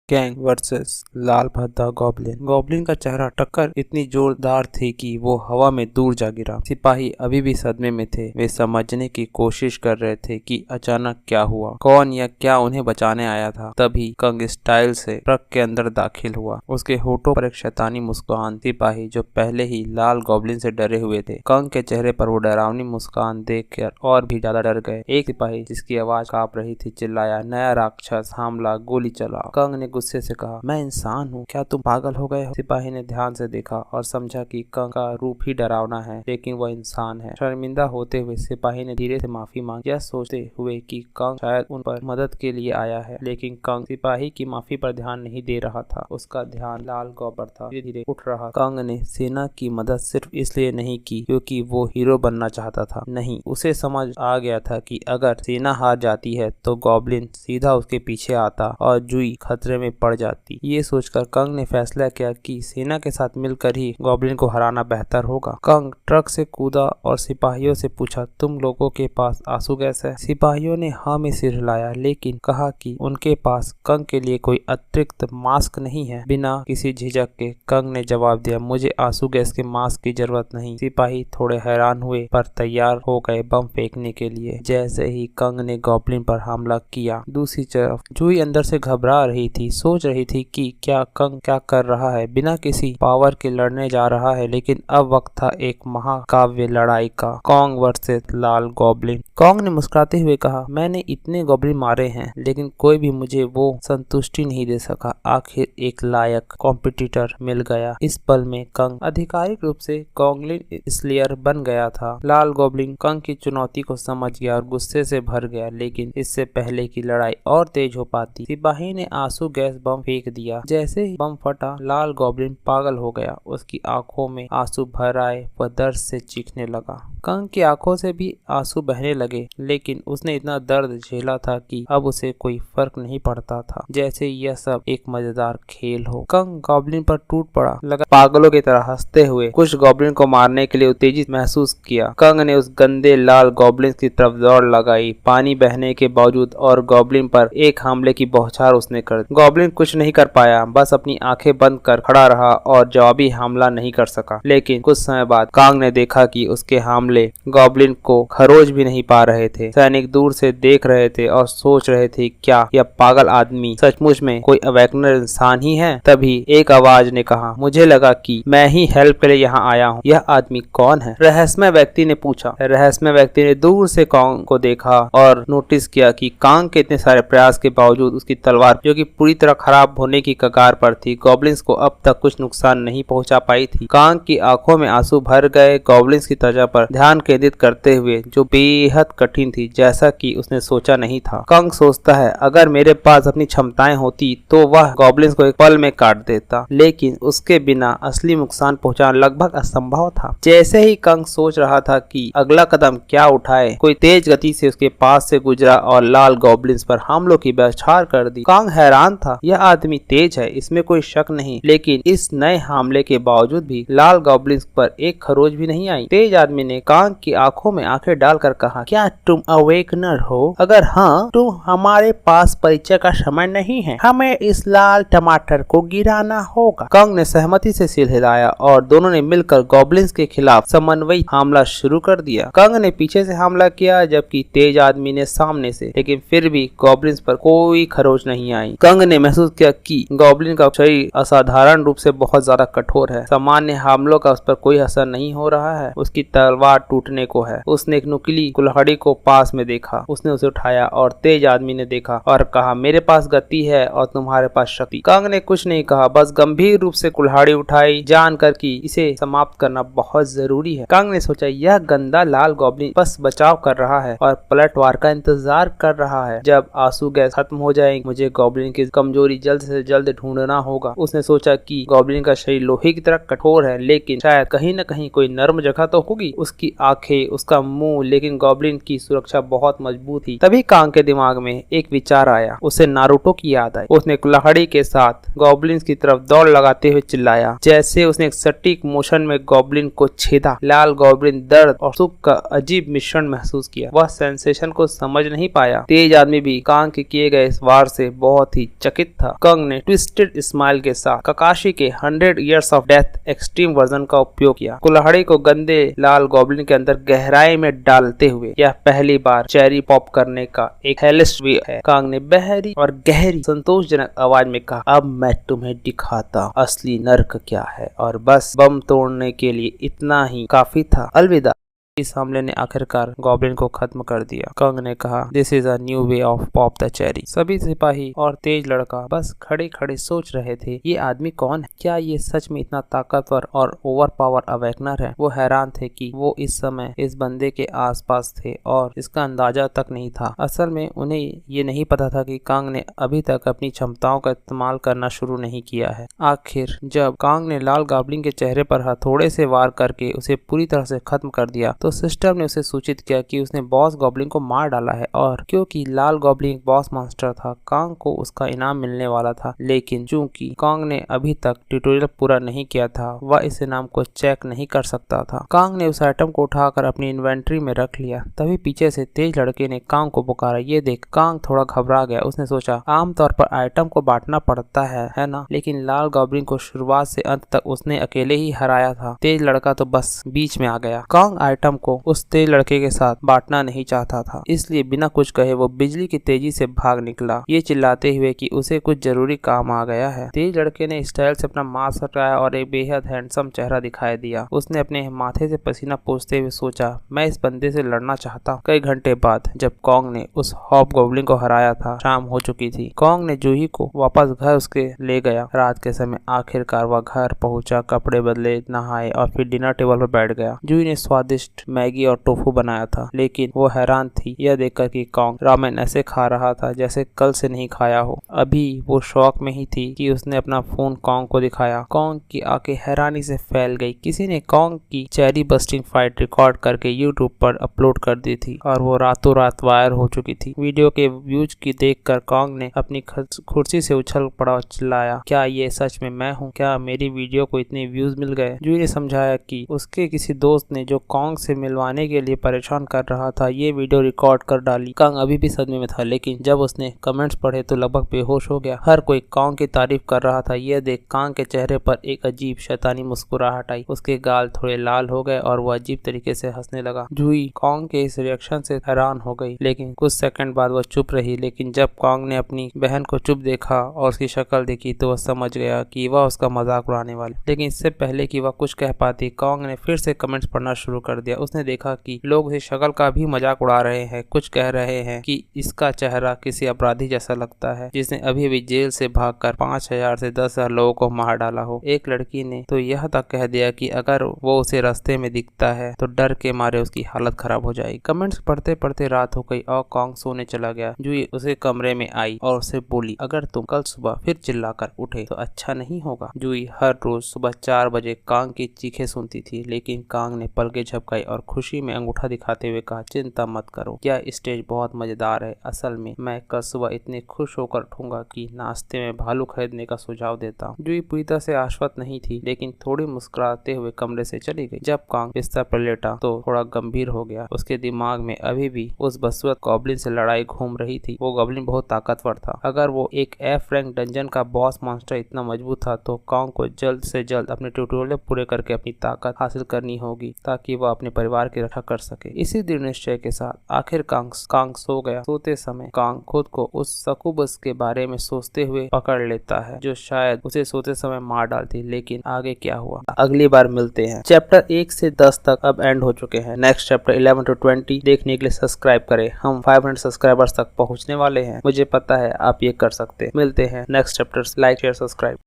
Kang versus लाल भद्दा goblin. Goblin का चेहरा टक्कर इतनी जोरदार थी कि वो हवा में दूर जा गिरा। सिपाही अभी भी सदमे में थे। वे समझने की कोशिश कर रहे थे कि अचानक क्या हुआ, कौन या क्या उन्हें बचाने आया था। तभी कंग स्टाइल से ट्रक के अंदर दाखिल हुआ। उसके होठों पर एक शैतानी मुस्कान। सिपाही जो पहले ही लाल गॉब्लिन से डरे हुए थे, कंग के चेहरे पर वो डरावनी मुस्कान देखकर और भी ज्यादा डर गए। एक सिपाही जिसकी आवाज कांप रही थी चिल्लाया, नया राक्षस हमला, गोली चलाओ। कंग ने गुस्से से कहा, मैं इंसान हूँ, क्या तुम पागल हो गए हो? सिपाही ने ध्यान से देखा और समझा कि कंग का रूप ही डरावना है, लेकिन वह इंसान है। शर्मिंदा होते हुए सिपाही ने धीरे से माफी मांगी, यह सोचते हुए कि कंग शायद उन पर मदद के लिए आया है। लेकिन कंग सिपाही की माफी पर ध्यान नहीं दे रहा था। उसका ध्यान लाल गॉब्लिन था, धीरे धीरे उठ रहा। कंग ने सेना की मदद सिर्फ इसलिए नहीं की क्योंकि वो हीरो बनना चाहता था, नहीं, उसे समझ आ गया था कि अगर सेना हार जाती है तो गॉब्लिन सीधा उसके पीछे आता और जुई खतरे में पड़ जाती। ये सोचकर कंग ने फैसला किया कि सेना के साथ मिलकर ही गॉब्लिन को हराना बेहतर होगा। कंग ट्रक से कूदा और सिपाहियों से पूछा, तुम लोगों के पास आंसू गैस है? सिपाहियों ने हाँ में सिर हिलाया, लेकिन कहा कि उनके पास कंग के लिए कोई अतिरिक्त मास्क नहीं है। बिना किसी झिझक के कंग ने जवाब दिया, मुझे आंसू गैस के मास्क की जरूरत नहीं। सिपाही थोड़े हैरान हुए पर तैयार हो गए बम फेंकने के लिए जैसे ही कंग ने गॉब्लिन पर हमला किया। दूसरी तरफ जुई अंदर से घबरा रही थी, सोच रही थी कि क्या कंग क्या कर रहा है, बिना किसी पावर के लड़ने जा रहा है। लेकिन अब वक्त था एक महाकाव्य लड़ाई का, कॉन्ग वर्सेस लाल गॉब्लिन। कॉन्ग ने मुस्कुराते हुए कहा, मैंने इतने गॉब्लिन मारे हैं लेकिन कोई भी मुझे वो संतुष्टि नहीं दे सका। आखिर एक लायक कॉम्पिटिटर मिल गया। इस पल में कंग आधिकारिक रूप से गॉब्लिन स्लेयर बन गया था। लाल गॉब्लिन कंग की चुनौती को समझ गया और गुस्से से भर गया, लेकिन इससे पहले की लड़ाई और तेज हो पाती, सिपाही ने आंसू गैस बम फेंक दिया। जैसे ही बम फटा, लाल गॉब्लिन पागल हो गया। उसकी आंखों में आंसू भर आए, वह दर्द से चीखने लगा। कंग की आंखों से भी आंसू बहने लगे, लेकिन उसने इतना दर्द झेला था कि अब उसे कोई फर्क नहीं पड़ता था, जैसे यह सब एक मजेदार खेल हो। कंग गॉब्लिन पर टूट पड़ा, लगा पागलों की तरह हंसते हुए कुछ गॉब्लिन को मारने के लिए उत्तेजित महसूस किया। कंग ने उस गंदे लाल गॉब्लिन की तरफ दौड़ लगाई, पानी बहने के बावजूद, और गॉब्लिन पर एक हमले की बौछार उसने कर दी। गॉब्लिन कुछ नहीं कर पाया, बस अपनी आंखें बंद कर खड़ा रहा और जवाबी हमला नहीं कर सका। लेकिन कुछ समय बाद कांग ने देखा कि उसके हमले गॉब्लिन को खरोच भी नहीं पा रहे थे। सैनिक दूर से देख रहे थे और सोच रहे थे, क्या यह पागल आदमी सचमुच में कोई अवेकनर इंसान ही है? तभी एक आवाज ने कहा, मुझे लगा कि मैं ही हेल्प के लिए यहाँ आया हूँ। यह आदमी कौन है? रहस्यमय व्यक्ति ने पूछा। रहस्यमय व्यक्ति ने दूर से कांग को देखा और नोटिस किया कि कांग के इतने सारे प्रयास के बावजूद उसकी तलवार, जो कि पूरी तरह खराब होने की कगार पर थी, गॉब्लिन्स को अब तक कुछ नुकसान नहीं पहुंचा पाई थी। कांग की आंखों में आंसू भर गए, गॉब्लिन्स की त्वचा पर ध्यान केंद्रित करते हुए, जो बेहद कठिन थी, जैसा कि उसने सोचा नहीं था। कांग सोचता है, अगर मेरे पास अपनी क्षमताएं होती तो वह गॉब्लिन्स को एक पल में काट देता, लेकिन उसके बिना असली नुकसान पहुंचाना लगभग असंभव था। जैसे ही कांग सोच रहा था कि अगला कदम क्या उठाए, कोई तेज गति से उसके पास से गुजरा और लाल गॉब्लिन्स पर हमलों की बौछार कर दी। कांग हैरान था, यह आदमी तेज है, इसमें कोई शक नहीं, लेकिन इस नए हमले के बावजूद भी लाल गॉब्लिन्स पर एक खरोच भी नहीं आई। तेज आदमी ने कांग की आंखों में आंखें डालकर कहा, क्या तुम अवेकनर हो? अगर हाँ, तो हमारे पास परिचय का समय नहीं है, हमें इस लाल टमाटर को गिराना होगा। कांग ने सहमति से सिर हिलाया और दोनों ने मिलकर गॉब्लिन्स के खिलाफ समन्वयी हमला शुरू कर दिया। कांग ने पीछे से हमला किया जबकि तेज आदमी ने सामने से, लेकिन फिर भी गॉब्लिन्स पर कोई खरोच नहीं आई। कांग ने महसूस किया कि गॉब्लिन का शरीर असाधारण रूप से बहुत ज्यादा कठोर है, सामान्य हमलों का उस पर कोई असर नहीं हो रहा है। उसकी तलवार टूटने को है। उसने एक नुकीली कुल्हाड़ी को पास में देखा, उसने उसे उठाया और तेज आदमी ने देखा और कहा, मेरे पास गति है और तुम्हारे पास शक्ति। कांग ने कुछ नहीं कहा, बस गंभीर रूप से कुल्हाड़ी उठाई, जानकर कि इसे समाप्त करना बहुत जरूरी है। कांग ने सोचा, यह गंदा लाल गॉब्लिन बस बचाव कर रहा है और पलटवार का इंतजार कर रहा है। जब आंसू गैस खत्म हो जाएंगे, मुझे गॉब्लिन की कमजोरी जल्द से जल्द ढूंढना होगा। उसने सोचा कि गॉब्लिन का शरीर लोहे की तरह कठोर है, लेकिन शायद कहीं न कहीं कोई नर्म जगह तो होगी। उसकी आंखें, उसका मुंह, लेकिन गॉब्लिन की सुरक्षा बहुत मजबूत थी। तभी कांग के दिमाग में एक विचार आया, उसे नारुतो की याद आई। उसने कुल्हाड़ी के साथ गॉब्लिन की तरफ दौड़ लगाते हुए चिल्लाया। जैसे उसने एक सटीक मोशन में गॉब्लिन को छेदा, लाल गॉब्लिन दर्द और सुख का अजीब मिश्रण महसूस किया। वह सेंसेशन को समझ नहीं पाया। तेज आदमी भी कांग के किए गए इस वार से बहुत ही चकित था। कांग ने ट्विस्टेड स्माइल के साथ ककाशी के 100 Years of Death extreme version का उपयोग किया। कुल्हाड़ी को गंदे लाल गॉब्लिन के अंदर गहराई में डालते हुए यह पहली बार चेरी पॉप करने का एक हेलिस्ट वे है। कांग ने बहरी और गहरी संतोषजनक आवाज में कहा, अब मैं तुम्हें दिखाता असली नर्क क्या है, और बस बम तोड़ने के लिए इतना ही काफी था। अलविदा। इस हमले ने आखिरकार गॉब्लिन को खत्म कर दिया। कांग ने कहा, this is a new way of pop the cherry. सभी सिपाही और तेज लड़का बस खड़े खड़े सोच रहे थे, ये आदमी कौन है? क्या ये सच में इतना ताकतवर और ओवर पावर अवेकनर है? वो हैरान थे कि वो इस समय इस बंदे के आसपास थे और इसका अंदाजा तक नहीं था। असल में उन्हें ये नहीं पता था कि कांग ने अभी तक अपनी क्षमताओं का इस्तेमाल करना शुरू नहीं किया है। आखिर जब कांग ने लाल गॉब्लिन के चेहरे पर हथौड़े से वार करके उसे पूरी तरह से खत्म कर दिया तो सिस्टम ने उसे सूचित किया कि उसने बॉस गॉब्लिन को मार डाला है, और क्योंकि लाल गॉब्लिन बॉस मॉन्स्टर था, कांग को उसका इनाम मिलने वाला था। लेकिन चूंकि कांग ने अभी तक ट्यूटोरियल पूरा नहीं किया था, वह इस इनाम को चेक नहीं कर सकता था। कांग ने उस आइटम को उठाकर अपनी इन्वेंट्री में रख लिया। तभी पीछे से तेज लड़के ने कांग को पुकारा। ये देख, कांग थोड़ा घबरा गया। उसने सोचा, आमतौर पर आइटम को बांटना पड़ता है ना, लेकिन लाल गॉब्लिन को शुरुआत से अंत तक उसने अकेले ही हराया था। तेज लड़का तो बस बीच में आ गया। कांग आइटम को उस तेज लड़के के साथ बांटना नहीं चाहता था, इसलिए बिना कुछ कहे वो बिजली की तेजी से भाग निकला, ये चिल्लाते हुए कि उसे कुछ जरूरी काम आ गया है। तेज लड़के ने स्टाइल से अपना मास्क हटाया और एक बेहद हैंडसम चेहरा दिखाई दिया। उसने अपने माथे से पसीना पोंछते हुए सोचा, मैं इस बंदे से लड़ना चाहता। कई घंटे बाद जब कांग ने उस हॉब गॉब्लिन को हराया था, शाम हो चुकी थी। कांग ने जूही को वापस घर उसके ले गया। रात के समय आखिरकार वह घर पहुंचा, कपड़े बदले, नहाए और फिर डिनर टेबल पर बैठ गया। जूही ने स्वादिष्ट मैगी और टोफू बनाया था, लेकिन वो हैरान थी यह देखकर कि कांग रामेन ऐसे खा रहा था जैसे कल से नहीं खाया हो। अभी वो शौक में ही थी कि उसने अपना फोन कांग को दिखाया। कांग की आंखें हैरानी से फैल गई। किसी ने कांग की चेरी बस्टिंग फाइट रिकॉर्ड करके यूट्यूब पर अपलोड कर दी थी और वो रातों रात वायरल हो चुकी थी। वीडियो के व्यूज की देखकर कांग ने अपनी कुर्सी से उछल पड़ा और चिल्लाया, क्या ये सच में मैं हूँ? क्या मेरी वीडियो को इतने व्यूज मिल गए? जूही ने समझाया कि उसके किसी दोस्त ने जो कांग से मिलवाने के लिए परेशान कर रहा था, ये वीडियो रिकॉर्ड कर डाली। कांग अभी भी सदमे में था, लेकिन जब उसने कमेंट्स पढ़े तो लगभग बेहोश हो गया। हर कोई कांग की तारीफ कर रहा था। यह देख कांग के चेहरे पर एक अजीब शैतानी मुस्कुराहट आई। उसके गाल थोड़े लाल हो गए और वह अजीब तरीके से हंसने लगा। जूही कांग के इस रिएक्शन से हैरान हो गई, लेकिन कुछ सेकंड बाद वह चुप रही। लेकिन जब कांग ने अपनी बहन को चुप देखा और उसकी शक्ल देखी तो वह समझ गया कि वह उसका मजाक उड़ाने वाली। लेकिन इससे पहले कि वह कुछ कह पाती, कांग ने फिर से कमेंट्स पढ़ना शुरू कर दिया। उसने देखा कि लोग इस शक्ल का भी मजाक उड़ा रहे हैं। कुछ कह रहे हैं कि इसका चेहरा किसी अपराधी जैसा लगता है जिसने अभी भी जेल से भागकर 5000 से 10,000 लोगों को मार डाला हो। एक लड़की ने तो यह तक कह दिया कि अगर वो उसे रास्ते में दिखता है तो डर के मारे उसकी हालत खराब हो जाएगी। कमेंट्स पढ़ते पढ़ते रात हो गई और कांग सोने चला गया। जूही उसे कमरे में आई और उसे बोली, अगर तुम कल सुबह फिर चिल्लाकर उठे तो अच्छा नहीं होगा। जूही हर रोज सुबह 4 बजे कांग की चीखें सुनती थी, लेकिन कांग ने पलकें झपकाई और खुशी में अंगूठा दिखाते हुए कहा, चिंता मत करो, यह स्टेज बहुत मजेदार है। असल में मैं कल सुबह इतने खुश होकर उठूंगा कि नाश्ते में भालू खरीदने का सुझाव देता हूँ। जूही पूरी तरह से आश्वस्त नहीं थी, लेकिन थोड़ी मुस्कुराते हुए कमरे से चली गई। जब कांग बिस्तर पर लेटा तो थोड़ा गंभीर हो गया। उसके दिमाग में अभी भी उस बदसूरत गॉब्लिन से लड़ाई घूम रही थी। वो गॉब्लिन बहुत ताकतवर था। अगर वो एक एफ रैंक डंजन का बॉस मॉन्स्टर इतना मजबूत था तो कांग को जल्द से जल्द अपने ट्यूटोरियल पूरे करके अपनी ताकत हासिल करनी होगी ताकि वह अपने परिवार की रक्षा कर सके। इसी दृढ़ निश्चय के साथ आखिर कांग सो गया। सोते समय कांग खुद को उस सकूबस के बारे में सोचते हुए पकड़ लेता है जो शायद उसे सोते समय मार डालती। लेकिन आगे क्या हुआ, अगली बार मिलते हैं। चैप्टर 1 से 10 तक अब एंड हो चुके हैं। नेक्स्ट चैप्टर 11 to 20 देखने के लिए सब्सक्राइब करें। हम 500 सब्सक्राइबर्स तक पहुंचने वाले हैं। मुझे पता है आप ये कर सकते हैं। मिलते हैं next chapter. Like share subscribe.